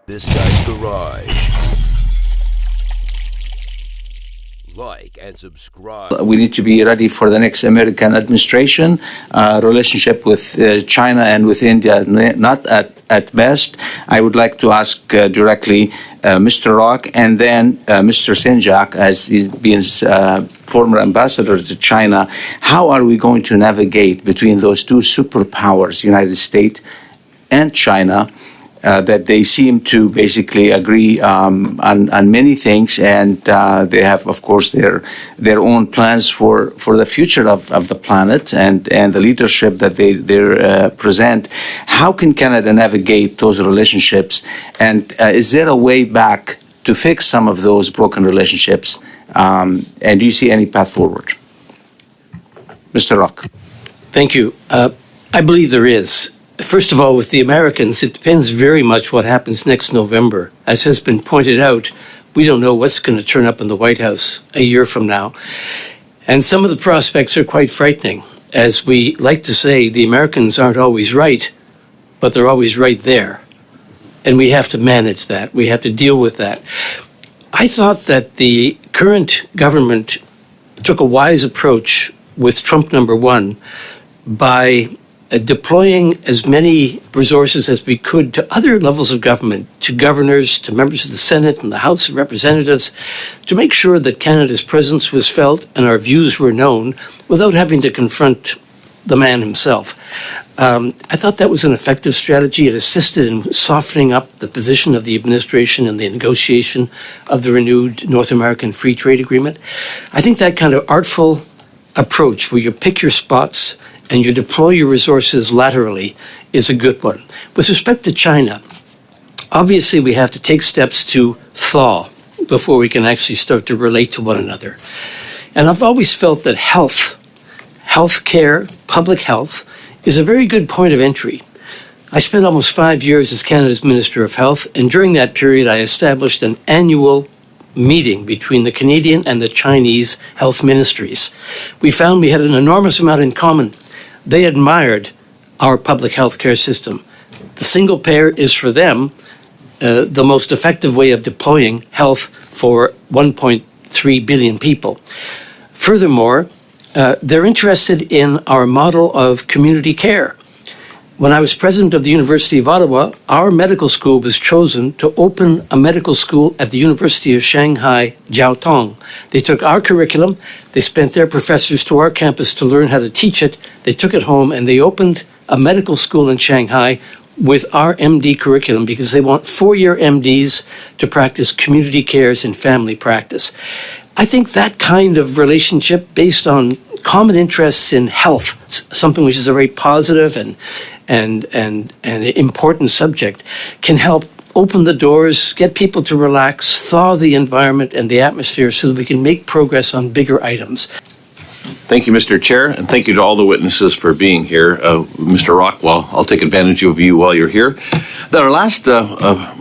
This Guy's Garage. Like and subscribe. We need to be ready for the next American administration. Relationship with China and with India, not at best. I would like to ask directly Mr. Rock and then Mr. Senjak, as he's been former ambassador to China. How are we going to navigate between those two superpowers, United States and China? That they seem to basically agree on many things, and they have, of course, their own plans for the future of the planet and the leadership that they present. How can Canada navigate those relationships, and is there a way back to fix some of those broken relationships? And do you see any path forward? Mr. Rock. Thank you. I believe there is. First of all, with the Americans, it depends very much what happens next November. As has been pointed out, we don't know what's going to turn up in the White House a year from now. And some of the prospects are quite frightening. As we like to say, the Americans aren't always right, but they're always right there. And we have to manage that. We have to deal with that. I thought that the current government took a wise approach with Trump #1 by deploying as many resources as we could to other levels of government, to governors, to members of the Senate and the House of Representatives, to make sure that Canada's presence was felt and our views were known without having to confront the man himself. I thought that was an effective strategy. It assisted in softening up the position of the administration in the negotiation of the renewed North American Free Trade Agreement. I think that kind of artful approach where you pick your spots and you deploy your resources laterally is a good one. With respect to China, obviously we have to take steps to thaw before we can actually start to relate to one another. And I've always felt that health care, public health, is a very good point of entry. I spent almost 5 years as Canada's Minister of Health, and during that period I established an annual meeting between the Canadian and the Chinese health ministries. We found we had an enormous amount in common. They admired our public health care system. The single payer is for them the most effective way of deploying health for 1.3 billion people. Furthermore, they're interested in our model of community care. When I was president of the University of Ottawa, our medical school was chosen to open a medical school at the University of Shanghai, Jiaotong. They took our curriculum, they sent their professors to our campus to learn how to teach it, they took it home, and they opened a medical school in Shanghai with our MD curriculum because they want 4-year MDs to practice community cares and family practice. I think that kind of relationship based on common interests in health, something which is a very positive and important subject, can help open the doors, get people to relax, thaw the environment and the atmosphere so that we can make progress on bigger items. Thank you, Mr. Chair, and thank you to all the witnesses for being here. Mr. Rockwell, I'll take advantage of you while you're here. At our last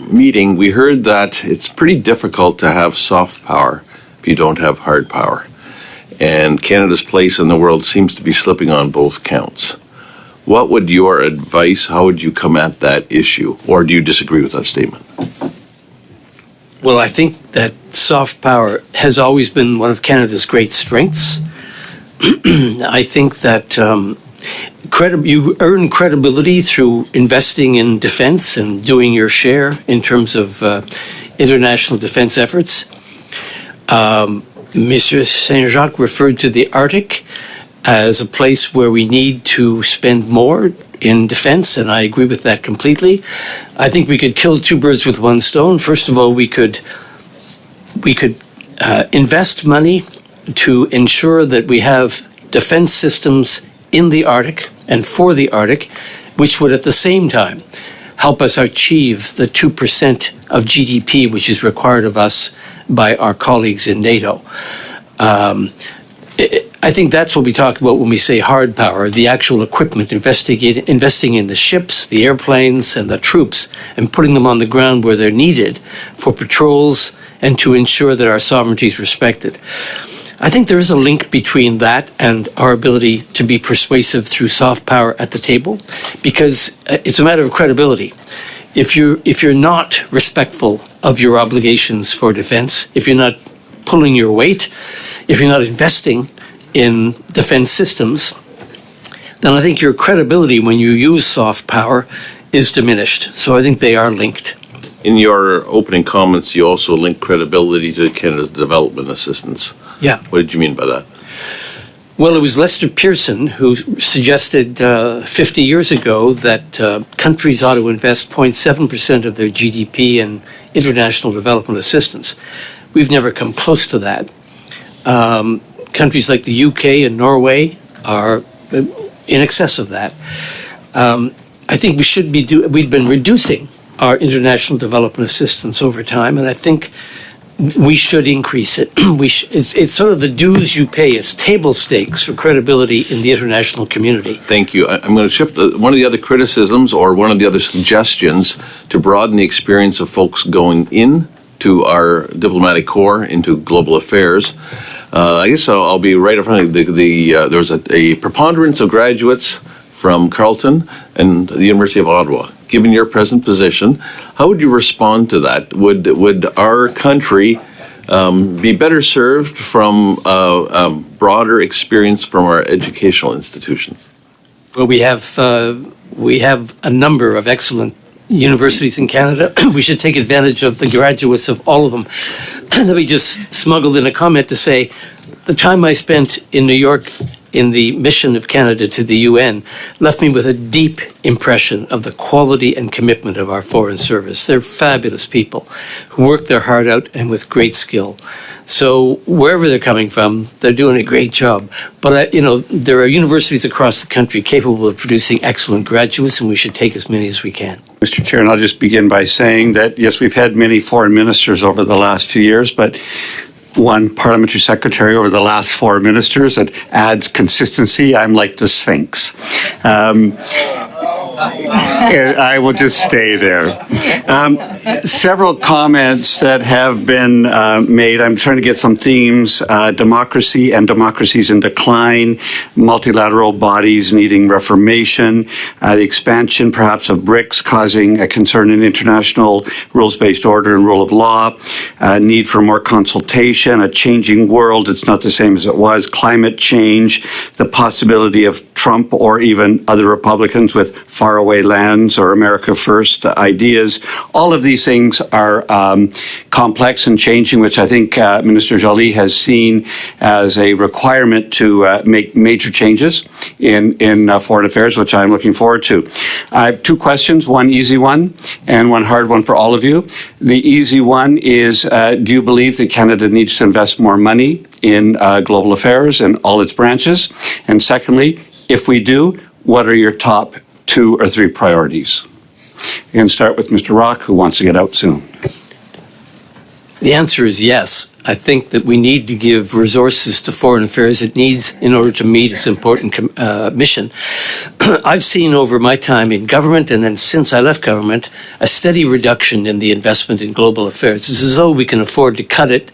meeting, we heard that it's pretty difficult to have soft power if you don't have hard power. And Canada's place in the world seems to be slipping on both counts. What would your advice, how would you come at that issue? Or do you disagree with that statement? Well, I think that soft power has always been one of Canada's great strengths. I think that you earn credibility through investing in defense and doing your share in terms of international defense efforts. Mr. Saint-Jacques referred to the Arctic as a place where we need to spend more in defense, and I agree with that completely. I think we could kill two birds with one stone. First of all, we could invest money to ensure that we have defense systems in the Arctic and for the Arctic, which would at the same time help us achieve the 2% of GDP, which is required of us by our colleagues in NATO. I think that's what we talk about when we say hard power, the actual equipment, investing in the ships, the airplanes, and the troops, and putting them on the ground where they're needed for patrols and to ensure that our sovereignty is respected. I think there is a link between that and our ability to be persuasive through soft power at the table, because it's a matter of credibility. if you're not respectful of your obligations for defense, if you're not pulling your weight, if you're not investing in defense systems, then I think your credibility when you use soft power is diminished. So I think they are linked. In your opening comments, you also linked credibility to Canada's development assistance. Yeah. What did you mean by that? Well, it was Lester Pearson who suggested 50 years ago that countries ought to invest 0.7% of their GDP in international development assistance. We've never come close to that. Countries like the UK and Norway are in excess of that. I think we should be we've been reducing our international development assistance over time, and I think we should increase it. It's sort of the dues you pay. It's table stakes for credibility in the international community. Thank you. I'm going to shift one of the other criticisms or one of the other suggestions to broaden the experience of folks going in to our diplomatic corps, into global affairs. I guess I'll be right in front of you. There was a preponderance of graduates from Carleton and the University of Ottawa. Given your present position, how would you respond to that? Would our country be better served from broader experience from our educational institutions? Well, we have a number of excellent universities in Canada. We should take advantage of the graduates of all of them. Let me just smuggle in a comment to say the time I spent in New York in the mission of Canada to the UN left me with a deep impression of the quality and commitment of our foreign service. They're fabulous people who work their heart out and with great skill. So wherever they're coming from, they're doing a great job. But, there are universities across the country capable of producing excellent graduates, and we should take as many as we can. Mr. Chair, and I'll just begin by saying that, yes, we've had many foreign ministers over the last few years, but one parliamentary secretary over the last 4 ministers that adds consistency. I'm like the Sphinx. I will just stay there. Several comments that have been made. I'm trying to get some themes. Democracy and democracies in decline, multilateral bodies needing reformation, the expansion perhaps of BRICS causing a concern in international rules-based order and rule of law, need for more consultation, a changing world. It's not the same as it was. Climate change, the possibility of Trump or even other Republicans with faraway lands or America First ideas. All of these things are complex and changing, which I think Minister Joly has seen as a requirement to make major changes in foreign affairs, which I'm looking forward to. I have 2 questions, one easy one and one hard one for all of you. The easy one is, do you believe that Canada needs to invest more money in global affairs and all its branches? And secondly, if we do, what are your top 2 or 3 priorities? You can start with Mr. Rock, who wants to get out soon. The answer is yes. I think that we need to give resources to foreign affairs it needs in order to meet its important mission. I've seen over my time in government and then since I left government, a steady reduction in the investment in global affairs. It's as though we can afford to cut it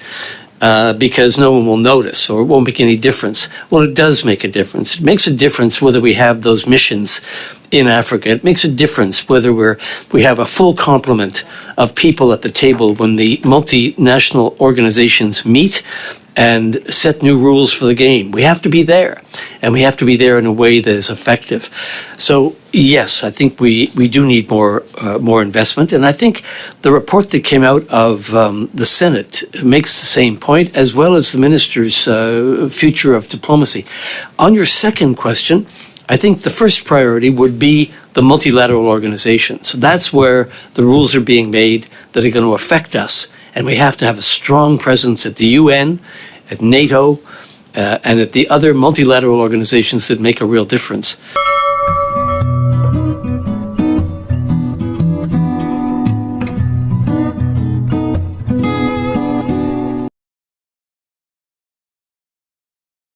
because no one will notice or it won't make any difference. Well, it does make a difference. It makes a difference whether we have those missions in Africa. It makes a difference whether we have a full complement of people at the table when the multinational organizations meet and set new rules for the game. We have to be there, and we have to be there in a way that is effective. So, yes, I think we do need more investment, and I think the report that came out of the Senate makes the same point, as well as the minister's future of diplomacy. On your second question, I think the first priority would be the multilateral organizations. That's where the rules are being made that are going to affect us. And we have to have a strong presence at the UN, at NATO, and at the other multilateral organizations that make a real difference.